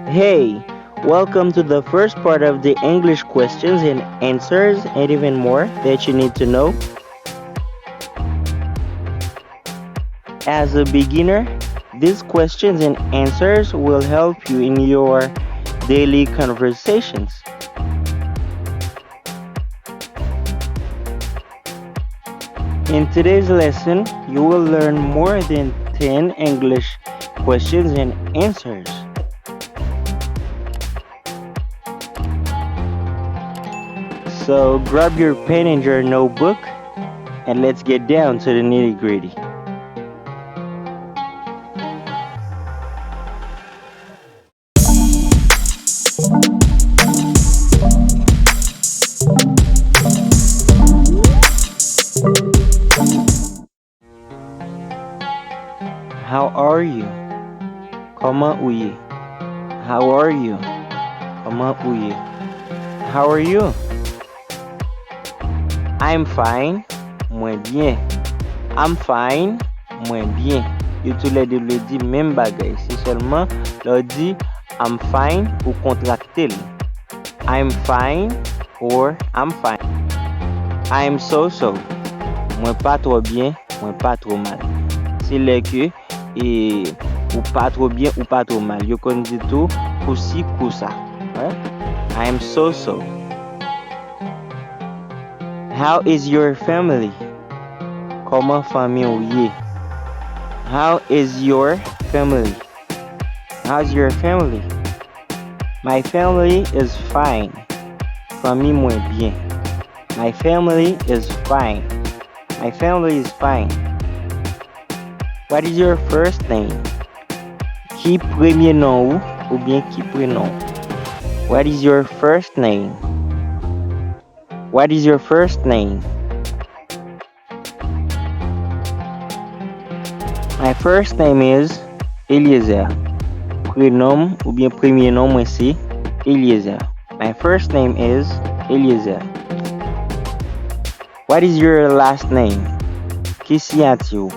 Hey, welcome to the first part of the English questions and answers and even more that you need to know. As a beginner, these questions and answers will help you in your daily conversations. In today's lesson, you will learn more than 10 English questions and answers. So grab your pen and your notebook and let's get down to the nitty gritty. How are you? Comment ouye? How are you? Comment ouye? How are you? I'm fine. Mwen bien. I'm fine. Mwen bien. Yo tous les deux le dit même bagay. C'est seulement le dit I'm fine ou contracté. I'm fine or I'm fine. I'm so. Mwen pas trop bien, mwen pas trop mal. C'est là que ou pas trop bien ou pas trop mal. Yo kon dit tout kousi kousa. I'm so. How is your family? Comment famille ouye? How is your family? How's your family? My family is fine. Famille mwen bien. My family is fine. My family is fine. What is your first name? Qui premier nom ou bien qui prénom? What is your first name? What is your first name? My first name is Eliezer. Prénom ou bien premier nom moi c'est Eliezer. My first name is Eliezer. What is your last name? Qui siatu?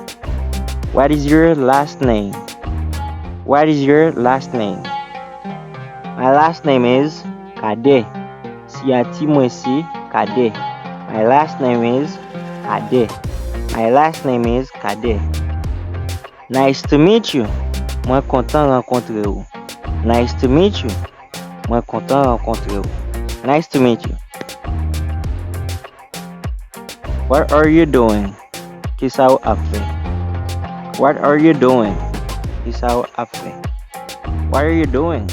What is your last name? What is your last name? My last name is Kade. Siati moi c'est Kade. My last name is Kade. My last name is Kade. Nice to meet you. Moi content rencontrer vous. Nice to meet you. Moi content rencontrer vous. Nice to meet you. What are you doing? Qui ça ou a fait? What are you doing? Qui ça ou a fait? What are you doing?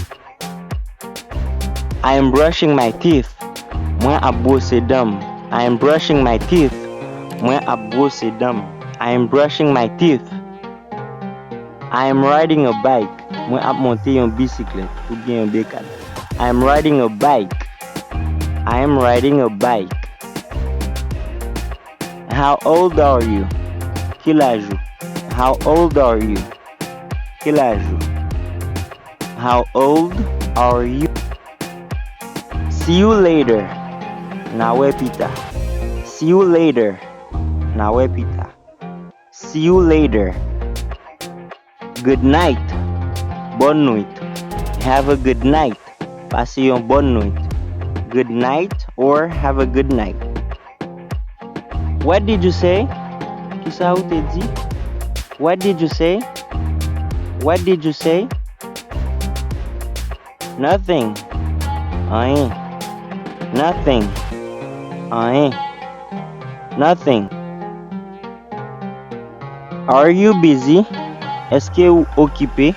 I am brushing my teeth. Moi a brosser dents. I am brushing my teeth. Moi a brosser dents. I am brushing my teeth. I am riding a bike. Moi ap monter yon bicyclette ou bien yon bécane. I am riding a bike. I am riding a bike. How old are you? Quel âge? How old are you? Quel âge? How old are you? See you later. Nawe pita. See you later. Nawe pita. See you later. Good night. Bonne nuit. Have a good night. Passe yon bonne nuit. Good night or have a good night. What did you say? Qui ça ou te dit? What did you say? What did you say? Nothing. Rien. Nothing. Rien. Nothing. Are you busy? Est-ce que vous occupé?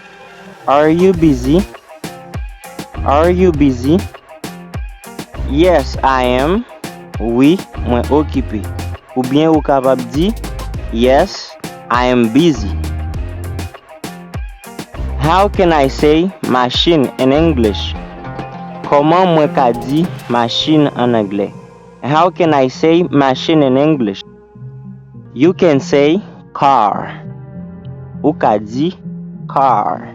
Are you busy? Are you busy? Yes, I am. Oui, moi occupé. Ou bien ou capable dire yes, I am busy. How can I say machine in English? Comment moi ka di machine en anglais? How can I say machine in English? You can say car. Ou ka di car.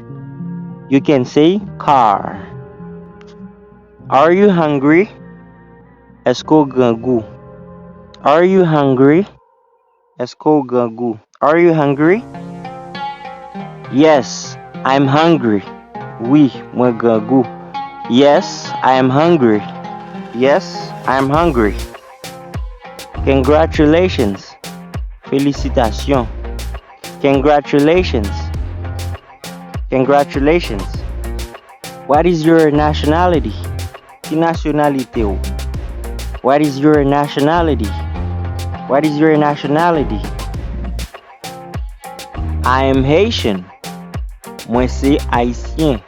You can say car. Are you hungry? Est-ce qu'on grand goût? Are you hungry? Est-ce qu'on grand goût? Are you hungry? Yes, I'm hungry. Oui, mwen gen goût. Yes, I am hungry. Yes, I am hungry. Congratulations. Félicitations. Congratulations. Congratulations. What is your nationality? Ki nationalité ou? What is your nationality? What is your nationality? I am Haitian. Moi c'est Haïtien.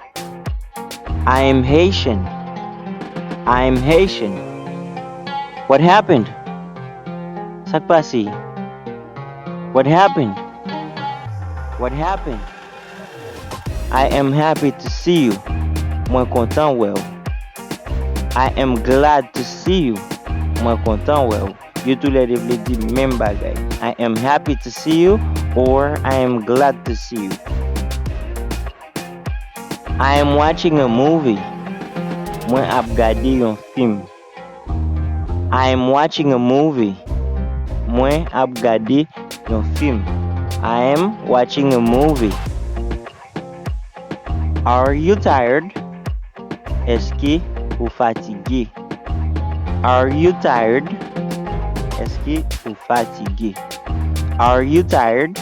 I am Haitian. I am Haitian. What happened? Sak pase? What happened? What happened? I am happy to see you. Moi content well. I am glad to see you. Moi content well. You tout les devez dire même bagay. I am happy to see you or I am glad to see you. I am watching a movie. Moi ap gade yon film. I am watching a movie. Moi ap gade yon film. I am watching a movie. Are you tired? Est-ce que vous fatigué? Are you tired? Est-ce que vous fatigué? Are you tired?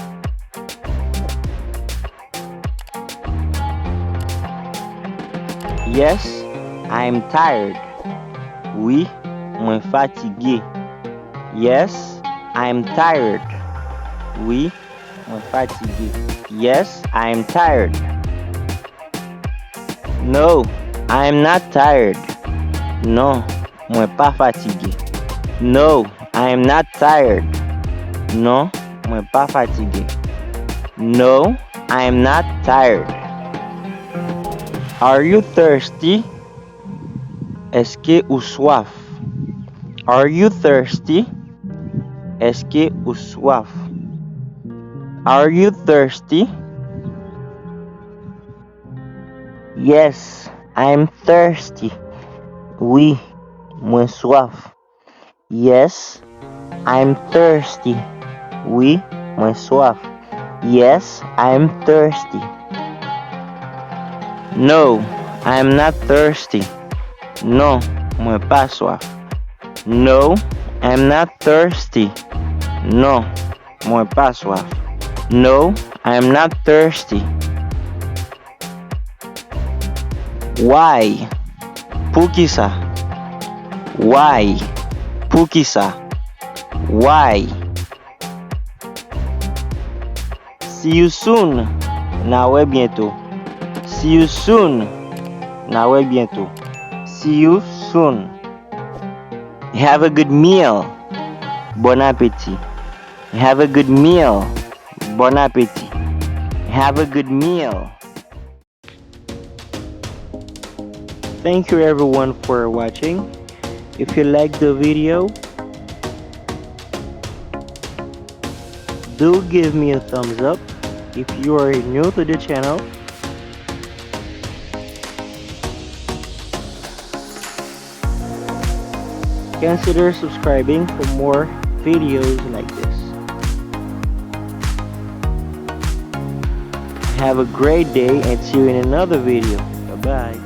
Yes, I am tired. Oui, moi fatigué. Yes, I am tired. Oui, moi fatigué. Yes, I am tired. No, I am not tired. Non, moi pas fatigué. No, I am not tired. Non, moi pas fatigué. No, I am not tired. Are you thirsty? Est-ce que ou soif? Are you thirsty? Est-ce que ou soif? Are you thirsty? Yes, I am thirsty. Oui, moi soif. Yes, I am thirsty. Oui, moi soif. Yes, I am thirsty. No, I am not thirsty. Non, moi pas soif. No, I am not thirsty. Non, moi pas soif. No, I am not thirsty. Why? Pour qui ça? Why? Pour qui ça? Why? See you soon. Na ouais bientôt. See you soon. Na ouais bientôt. See you soon. Have a good meal. Bon appétit. Have a good meal. Bon appétit. Have a good meal. Thank you everyone for watching. If you liked the video, do give me a thumbs up. If you are new to the channel, consider subscribing for more videos like this. Have a great day and see you in another video. Bye bye.